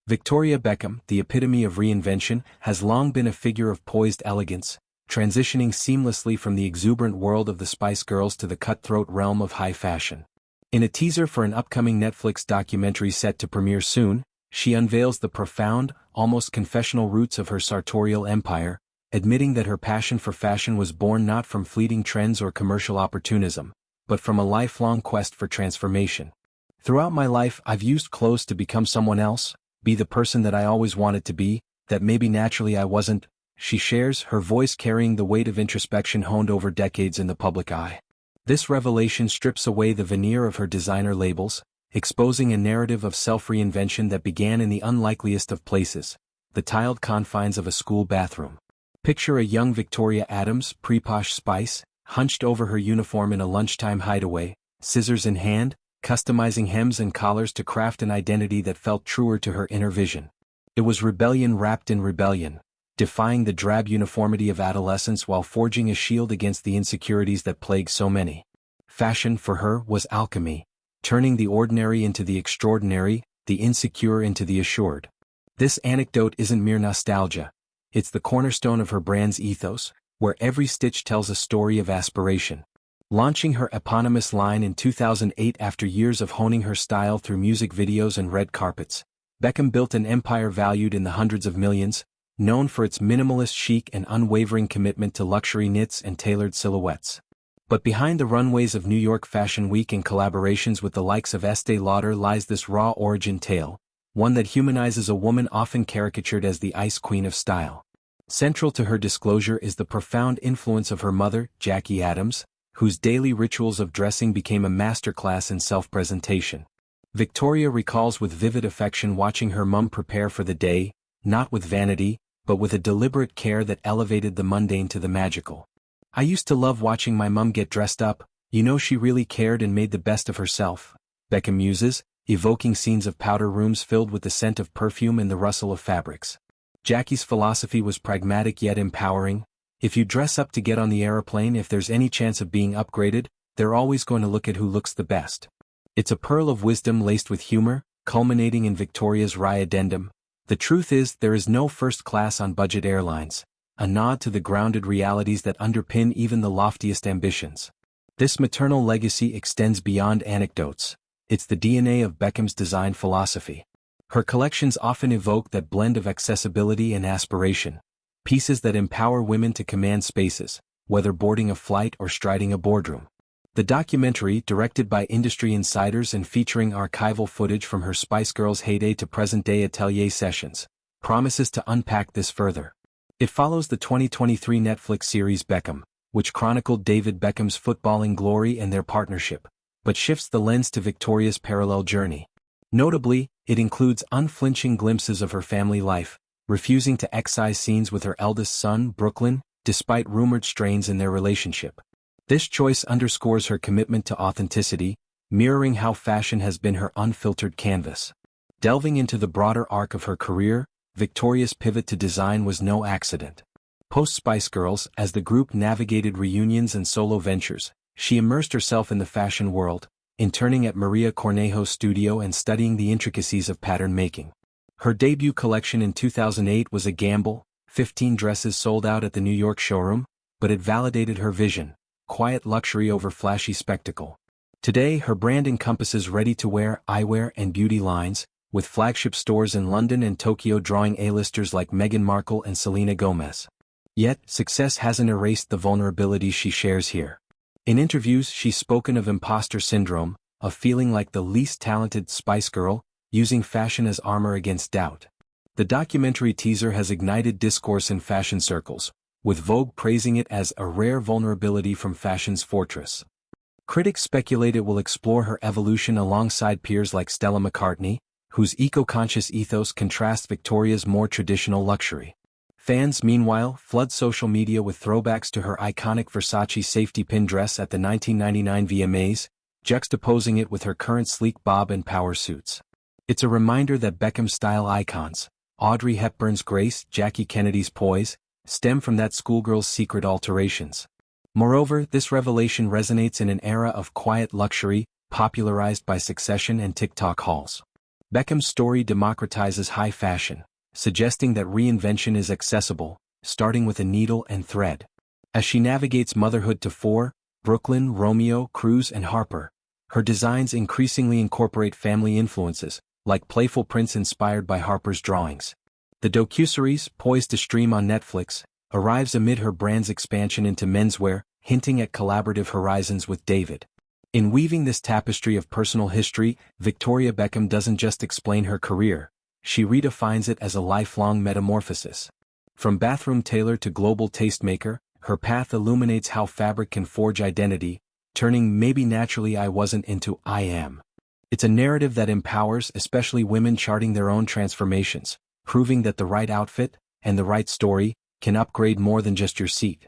Victoria Beckham, the epitome of reinvention, has long been a figure of poised elegance, transitioning seamlessly from the exuberant world of the Spice Girls to the cutthroat realm of high fashion. In a teaser for an upcoming Netflix documentary set to premiere soon, she unveils the profound, almost confessional roots of her sartorial empire, admitting that her passion for fashion was born not from fleeting trends or commercial opportunism, but from a lifelong quest for transformation. "Throughout my life I've used clothes to become someone else, be the person that I always wanted to be, that maybe naturally I wasn't," she shares, her voice carrying the weight of introspection honed over decades in the public eye. This revelation strips away the veneer of her designer labels, exposing a narrative of self-reinvention that began in the unlikeliest of places, the tiled confines of a school bathroom. Picture a young Victoria Adams, pre-Posh Spice, hunched over her uniform in a lunchtime hideaway, scissors in hand, customizing hems and collars to craft an identity that felt truer to her inner vision. It was rebellion wrapped in rebellion, defying the drab uniformity of adolescence while forging a shield against the insecurities that plague so many. Fashion, for her, was alchemy, turning the ordinary into the extraordinary, the insecure into the assured. This anecdote isn't mere nostalgia. It's the cornerstone of her brand's ethos, where every stitch tells a story of aspiration. Launching her eponymous line in 2008 after years of honing her style through music videos and red carpets, Beckham built an empire valued in the hundreds of millions, known for its minimalist chic and unwavering commitment to luxury knits and tailored silhouettes. But behind the runways of New York Fashion Week and collaborations with the likes of Estée Lauder lies this raw origin tale, one that humanizes a woman often caricatured as the ice queen of style. Central to her disclosure is the profound influence of her mother, Jackie Adams, whose daily rituals of dressing became a masterclass in self-presentation. Victoria recalls with vivid affection watching her mum prepare for the day, not with vanity, but with a deliberate care that elevated the mundane to the magical. "I used to love watching my mum get dressed up, you know, she really cared and made the best of herself," Beckham muses, evoking scenes of powder rooms filled with the scent of perfume and the rustle of fabrics. Jackie's philosophy was pragmatic yet empowering. "If you dress up to get on the airplane, if there's any chance of being upgraded, they're always going to look at who looks the best." It's a pearl of wisdom laced with humor, culminating in Victoria's wry addendum: "The truth is, there is no first class on budget airlines," a nod to the grounded realities that underpin even the loftiest ambitions. This maternal legacy extends beyond anecdotes. It's the DNA of Beckham's design philosophy. Her collections often evoke that blend of accessibility and aspiration, pieces that empower women to command spaces, whether boarding a flight or striding a boardroom. The documentary, directed by industry insiders and featuring archival footage from her Spice Girls heyday to present-day atelier sessions, promises to unpack this further. It follows the 2023 Netflix series Beckham, which chronicled David Beckham's footballing glory and their partnership, but shifts the lens to Victoria's parallel journey. Notably, it includes unflinching glimpses of her family life, refusing to excise scenes with her eldest son, Brooklyn, despite rumored strains in their relationship. This choice underscores her commitment to authenticity, mirroring how fashion has been her unfiltered canvas. Delving into the broader arc of her career, Victoria's pivot to design was no accident. Post-Spice Girls, as the group navigated reunions and solo ventures, she immersed herself in the fashion world, interning at Maria Cornejo's studio and studying the intricacies of pattern making. Her debut collection in 2008 was a gamble. 15 dresses sold out at the New York showroom, but it validated her vision: quiet luxury over flashy spectacle. Today, her brand encompasses ready-to-wear, eyewear, and beauty lines, with flagship stores in London and Tokyo drawing A-listers like Meghan Markle and Selena Gomez. Yet, success hasn't erased the vulnerabilities she shares here. In interviews, she's spoken of imposter syndrome, of feeling like the least talented Spice Girl, using fashion as armor against doubt. The documentary teaser has ignited discourse in fashion circles, with Vogue praising it as a rare vulnerability from fashion's fortress. Critics speculate it will explore her evolution alongside peers like Stella McCartney, whose eco-conscious ethos contrasts Victoria's more traditional luxury. Fans, meanwhile, flood social media with throwbacks to her iconic Versace safety pin dress at the 1999 VMAs, juxtaposing it with her current sleek bob and power suits. It's a reminder that Beckham's style icons, Audrey Hepburn's grace, Jackie Kennedy's poise, stem from that schoolgirl's secret alterations. Moreover, this revelation resonates in an era of quiet luxury, popularized by Succession and TikTok hauls. Beckham's story democratizes high fashion, suggesting that reinvention is accessible, starting with a needle and thread. As she navigates motherhood to four, Brooklyn, Romeo, Cruz and Harper, her designs increasingly incorporate family influences, like playful prints inspired by Harper's drawings. The docuseries, poised to stream on Netflix, arrives amid her brand's expansion into menswear, hinting at collaborative horizons with David. In weaving this tapestry of personal history, Victoria Beckham doesn't just explain her career, she redefines it as a lifelong metamorphosis. From bathroom tailor to global tastemaker, her path illuminates how fabric can forge identity, turning "maybe naturally I wasn't" into "I am." It's a narrative that empowers, especially women charting their own transformations, proving that the right outfit, and the right story, can upgrade more than just your seat.